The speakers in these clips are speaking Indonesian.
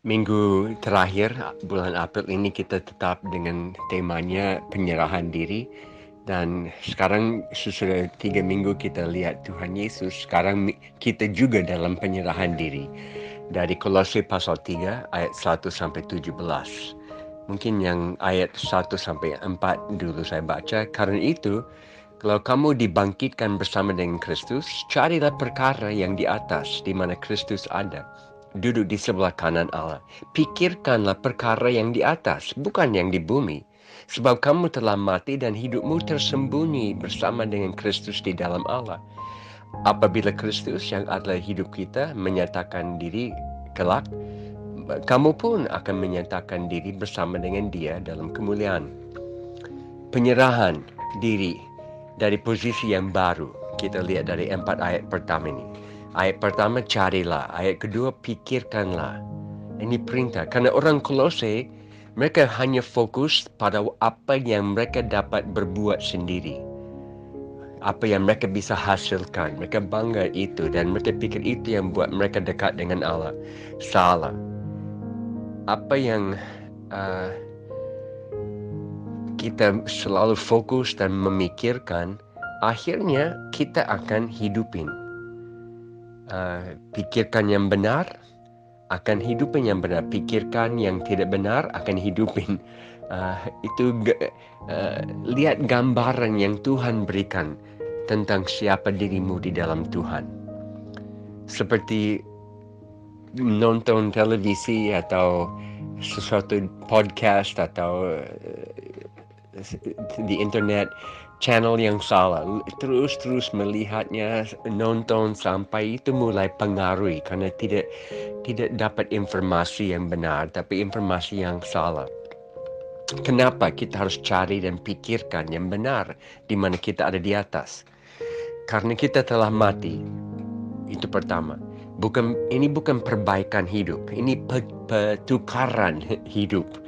Minggu terakhir bulan April ini kita tetap dengan temanya penyerahan diri. Dan sekarang sesudah 3 minggu kita lihat Tuhan Yesus, sekarang kita juga dalam penyerahan diri. Dari Kolose pasal 3 ayat 1 sampai 17. Mungkin yang ayat 1 sampai 4 dulu saya baca. Karena itu, kalau kamu dibangkitkan bersama dengan Kristus, carilah perkara yang di atas, di mana Kristus ada, duduk di sebelah kanan Allah. Pikirkanlah perkara yang di atas, bukan yang di bumi. Sebab kamu telah mati dan hidupmu tersembunyi bersama dengan Kristus di dalam Allah. Apabila Kristus yang adalah hidup kita menyatakan diri kelak, kamu pun akan menyatakan diri bersama dengan Dia dalam kemuliaan. Penyerahan diri dari posisi yang baru. Kita lihat dari 4 ayat pertama ini. Ayat pertama, carilah. Ayat kedua, pikirkanlah. Ini perintah. Karena orang Kolose, mereka hanya fokus pada apa yang mereka dapat berbuat sendiri. Apa yang mereka bisa hasilkan. Mereka bangga itu dan mereka pikir itu yang buat mereka dekat dengan Allah. Salah. Apa yang kita selalu fokus dan memikirkan, akhirnya kita akan hidupin. Pikirkan yang benar, akan hidupin yang benar. Pikirkan yang tidak benar, akan hidupin. Lihat gambaran yang Tuhan berikan tentang siapa dirimu di dalam Tuhan. Seperti nonton televisi atau sesuatu podcast atau di internet, channel yang salah, terus melihatnya, nonton sampai itu mulai pengaruhi karena tidak dapat informasi yang benar, tapi informasi yang salah. Kenapa kita harus cari dan pikirkan yang benar di mana kita ada di atas? Karena kita telah mati. Itu pertama. Ini bukan perbaikan hidup, ini pertukaran hidup.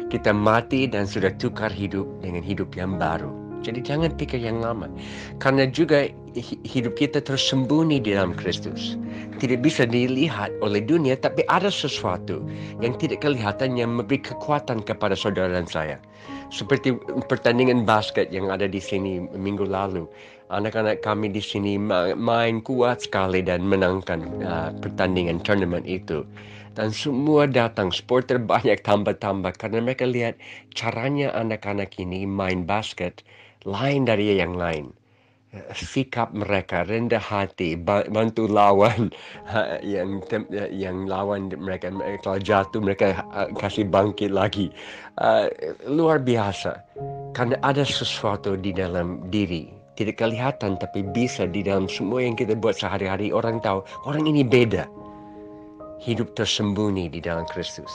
Kita mati dan sudah tukar hidup dengan hidup yang baru. Jadi jangan pikir yang lama. Karena juga hidup kita tersembunyi di dalam Kristus. Tidak bisa dilihat oleh dunia, tapi ada sesuatu yang tidak kelihatan yang memberi kekuatan kepada saudara dan saya. Seperti pertandingan basket yang ada di sini minggu lalu. Anak-anak kami di sini main kuat sekali dan menangkan pertandingan tournament itu. Dan semua datang, supporter banyak tambah-tambah karena mereka lihat caranya anak-anak ini main basket lain dari yang lain. Sikap mereka rendah hati, bantu lawan yang lawan mereka kalau jatuh mereka kasih bangkit lagi. Luar biasa. Karena ada sesuatu di dalam diri. Tidak kelihatan tapi bisa di dalam semua yang kita buat sehari-hari. Orang tahu, orang ini beda. Hidup tersembunyi di dalam Kristus.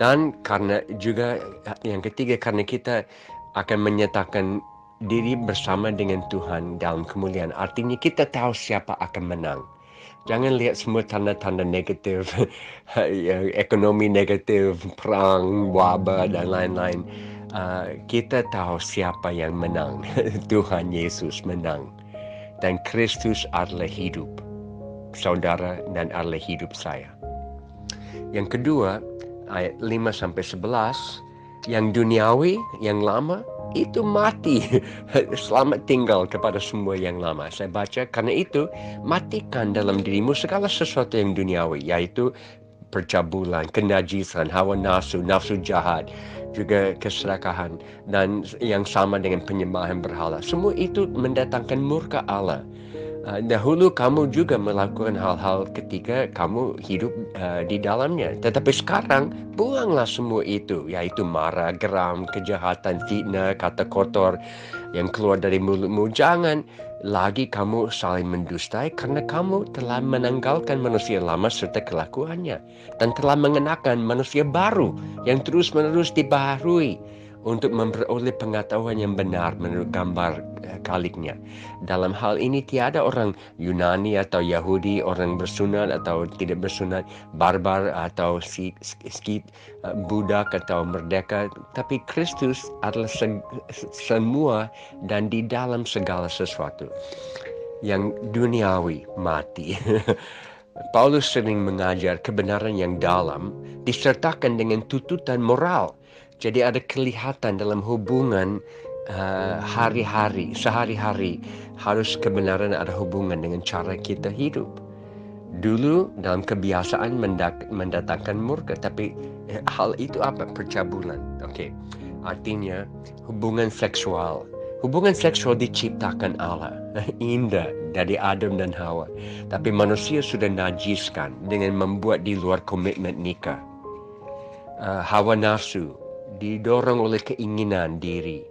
Dan karena juga yang ketiga, karena kita akan menyatakan diri bersama dengan Tuhan dalam kemuliaan. Artinya kita tahu siapa akan menang. Jangan lihat semua tanda-tanda negatif, ekonomi negatif, perang, wabah, dan lain-lain. Kita tahu siapa yang menang. Tuhan Yesus menang. Dan Kristus adalah hidup saudara dan adalah hidup saya. Yang kedua, ayat 5-11, yang duniawi, yang lama, itu mati. Selamat tinggal kepada semua yang lama. Saya baca, karena itu, matikan dalam dirimu segala sesuatu yang duniawi, yaitu percabulan, kenajisan, hawa nafsu, nafsu jahat, juga keserakahan, dan yang sama dengan penyembahan berhala. Semua itu mendatangkan murka Allah. Dahulu kamu juga melakukan hal-hal ketika kamu hidup di dalamnya. Tetapi sekarang buanglah semua itu, yaitu marah, geram, kejahatan, fitnah, kata kotor yang keluar dari mulutmu. Jangan lagi kamu saling mendustai karena kamu telah menanggalkan manusia lama serta kelakuannya. Dan telah mengenakan manusia baru yang terus-menerus dibaharui untuk memperoleh pengetahuan yang benar menurut gambar kaliknya. Dalam hal ini tiada orang Yunani atau Yahudi, orang bersunat atau tidak bersunat, barbar atau Sikh, budak atau merdeka, tapi Kristus adalah semua dan di dalam segala sesuatu. Yang duniawi mati. Paulus sering mengajar kebenaran yang dalam disertakan dengan tuntutan moral. Jadi ada kelihatan dalam hubungan hari-hari, sehari-hari harus kebenaran ada hubungan dengan cara kita hidup. Dulu dalam kebiasaan mendatangkan murka, tapi hal itu apa? Percabulan. Okey. Artinya hubungan seksual. Hubungan seksual diciptakan Allah, indah dari Adam dan Hawa. Tapi manusia sudah najiskan dengan membuat di luar komitmen nikah. Hawa nafsu didorong oleh keinginan diri.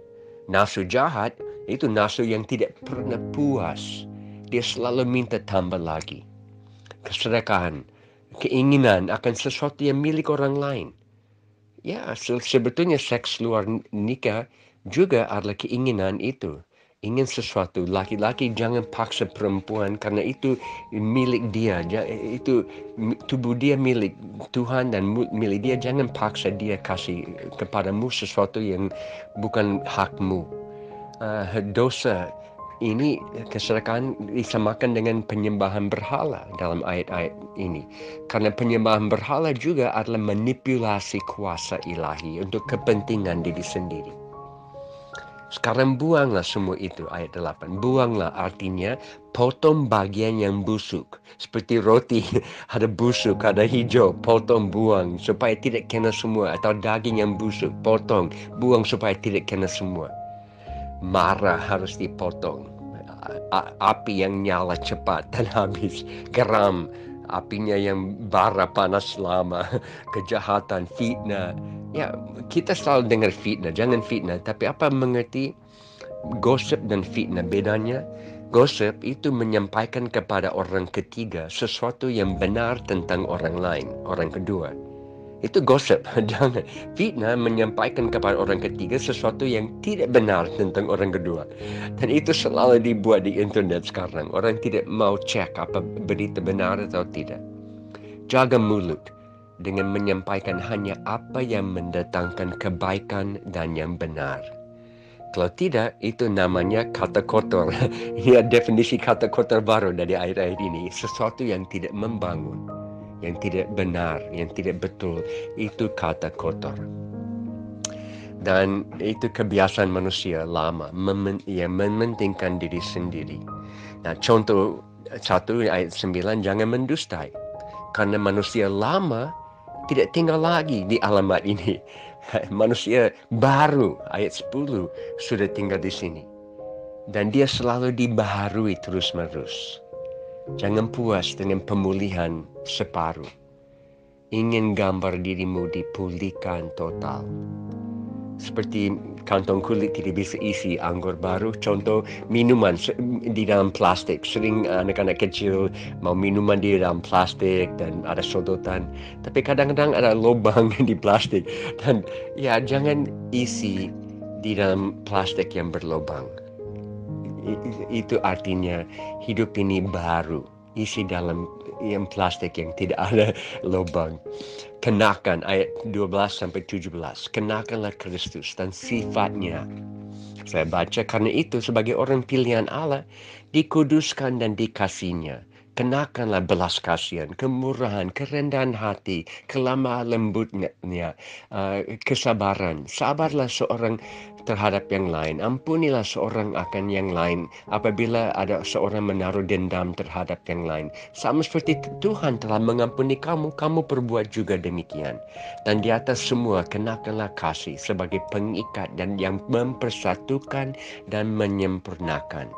Nafsu jahat itu nafsu yang tidak pernah puas. Dia selalu minta tambah lagi. Keserakahan, keinginan akan sesuatu yang milik orang lain. Ya, sebetulnya seks luar nikah juga adalah keinginan itu. Ingin sesuatu, laki-laki jangan paksa perempuan karena itu milik dia. Itu tubuh dia milik Tuhan dan milik dia. Jangan paksa dia kasih kepadamu sesuatu yang bukan hakmu. Dosa ini keserakahan disamakan dengan penyembahan berhala dalam ayat-ayat ini. Karena penyembahan berhala juga adalah manipulasi kuasa ilahi untuk kepentingan diri sendiri. Sekarang buanglah semua itu, ayat 8. Buanglah artinya potong bagian yang busuk. Seperti roti, ada busuk, ada hijau, potong, buang supaya tidak kena semua. Atau daging yang busuk, potong, buang supaya tidak kena semua. Marah harus dipotong. Api yang nyala cepat dan habis. Geram, apinya yang bara panas lama. Kejahatan, fitnah. Ya, kita selalu dengar fitnah, jangan fitnah. Tapi apa mengerti gosip dan fitnah bedanya? Gosip itu menyampaikan kepada orang ketiga sesuatu yang benar tentang orang lain, orang kedua. Itu gosip. Jangan. Fitnah menyampaikan kepada orang ketiga sesuatu yang tidak benar tentang orang kedua. Dan itu selalu dibuat di internet sekarang. Orang tidak mau cek apa berita benar atau tidak. Jaga mulut dengan menyampaikan hanya apa yang mendatangkan kebaikan dan yang benar. Kalau tidak, itu namanya kata kotor. Ini definisi kata kotor baru dari ayat-ayat ini. Sesuatu yang tidak membangun, yang tidak benar, yang tidak betul, itu kata kotor. Dan itu kebiasaan manusia lama, yang mementingkan diri sendiri. Nah, contoh 1 ayat 9, jangan mendustai. Karena manusia lama tidak tinggal lagi di alamat ini. Manusia baru, ayat 10, sudah tinggal di sini. Dan dia selalu dibaharui terus-menerus. Jangan puas dengan pemulihan separuh. Ingin gambar dirimu dipulihkan total. Seperti kantong kulit tidak bisa isi anggur baru. Contoh minuman di dalam plastik. Sering anak-anak kecil mau minuman di dalam plastik dan ada sodotan. Tapi kadang-kadang ada lubang di plastik. Dan ya jangan isi di dalam plastik yang berlubang. Itu artinya hidup ini baru. Isi dalam yang plastik yang tidak ada lubang. Kenakan ayat 12-17. Kenakanlah Kristus dan sifatnya. Saya baca, karena itu sebagai orang pilihan Allah dikuduskan dan dikasihinya. Kenakanlah belas kasihan, kemurahan, kerendahan hati, kelemah lembutnya, kesabaran. Sabarlah seorang terhadap yang lain. Ampunilah seorang akan yang lain apabila ada seorang menaruh dendam terhadap yang lain. Sama seperti Tuhan telah mengampuni kamu, kamu perbuat juga demikian. Dan di atas semua kenakanlah kasih sebagai pengikat dan yang mempersatukan dan menyempurnakan.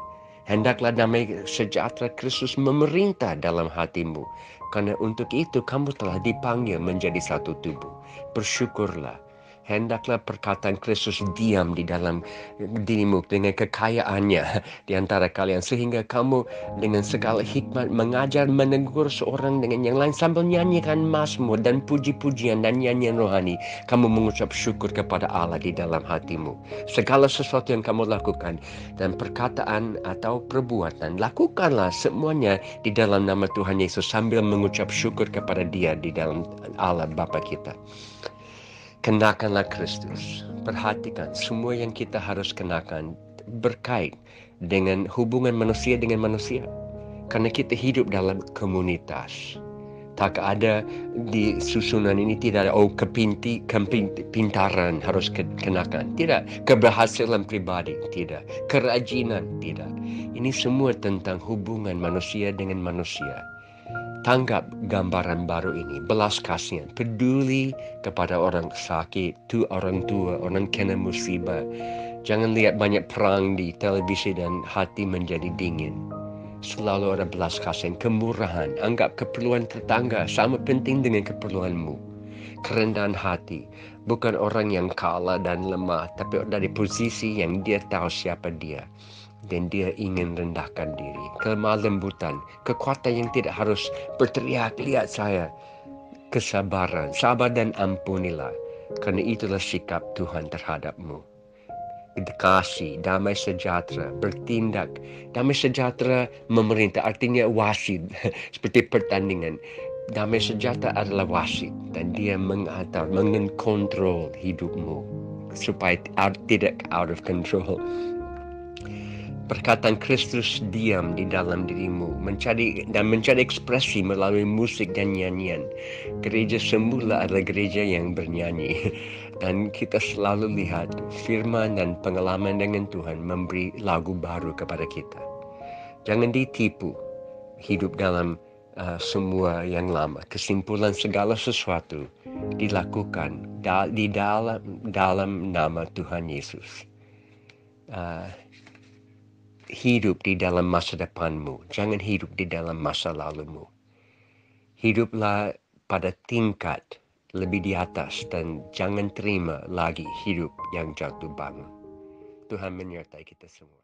Hendaklah damai sejahtera Kristus memerintah dalam hatimu. Karena untuk itu kamu telah dipanggil menjadi satu tubuh. Bersyukurlah. Hendaklah perkataan Kristus diam di dalam dirimu dengan kekayaannya di antara kalian. Sehingga kamu dengan segala hikmat mengajar, menegur seorang dengan yang lain sambil nyanyikan mazmur dan puji-pujian dan nyanyian rohani. Kamu mengucap syukur kepada Allah di dalam hatimu. Segala sesuatu yang kamu lakukan dan perkataan atau perbuatan, lakukanlah semuanya di dalam nama Tuhan Yesus sambil mengucap syukur kepada Dia di dalam Allah Bapa kita. Kenakanlah Kristus. Perhatikan, semua yang kita harus kenakan berkait dengan hubungan manusia dengan manusia. Karena kita hidup dalam komunitas. Tak ada di susunan ini tidak ada kepintaran harus kenakan. Tidak. Keberhasilan pribadi. Tidak. Kerajinan. Tidak. Ini semua tentang hubungan manusia dengan manusia. Tanggap gambaran baru ini. Belas kasihan. Peduli kepada orang sakit. Orang tua. Orang kena musibah. Jangan lihat banyak perang di televisi dan hati menjadi dingin. Selalu ada belas kasihan, kemurahan. Anggap keperluan tetangga sama penting dengan keperluanmu. Kerendahan hati. Bukan orang yang kalah dan lemah, tapi dari posisi yang dia tahu siapa dia. Dan dia ingin rendahkan diri. Kelemah lembutan. Kekuatan yang tidak harus berteriak, lihat saya. Kesabaran. Sabar dan ampunilah. Karena itulah sikap Tuhan terhadapmu. Kasih, damai sejahtera, bertindak. Damai sejahtera memerintah, artinya wasit, seperti pertandingan. Damai sejahtera adalah wasit dan dia mengatur, mengontrol hidupmu supaya tidak out of control. Perkataan Kristus diam di dalam dirimu, mencari ekspresi melalui musik dan nyanyian. Gereja semula adalah gereja yang bernyanyi. Dan kita selalu lihat firman dan pengalaman dengan Tuhan memberi lagu baru kepada kita. Jangan ditipu hidup dalam semua yang lama. Kesimpulan segala sesuatu dilakukan di dalam nama Tuhan Yesus. Hidup di dalam masa depanmu. Jangan hidup di dalam masa lalumu. Hiduplah pada tingkat lebih di atas dan jangan terima lagi hidup yang jatuh bangun. Tuhan menyertai kita semua.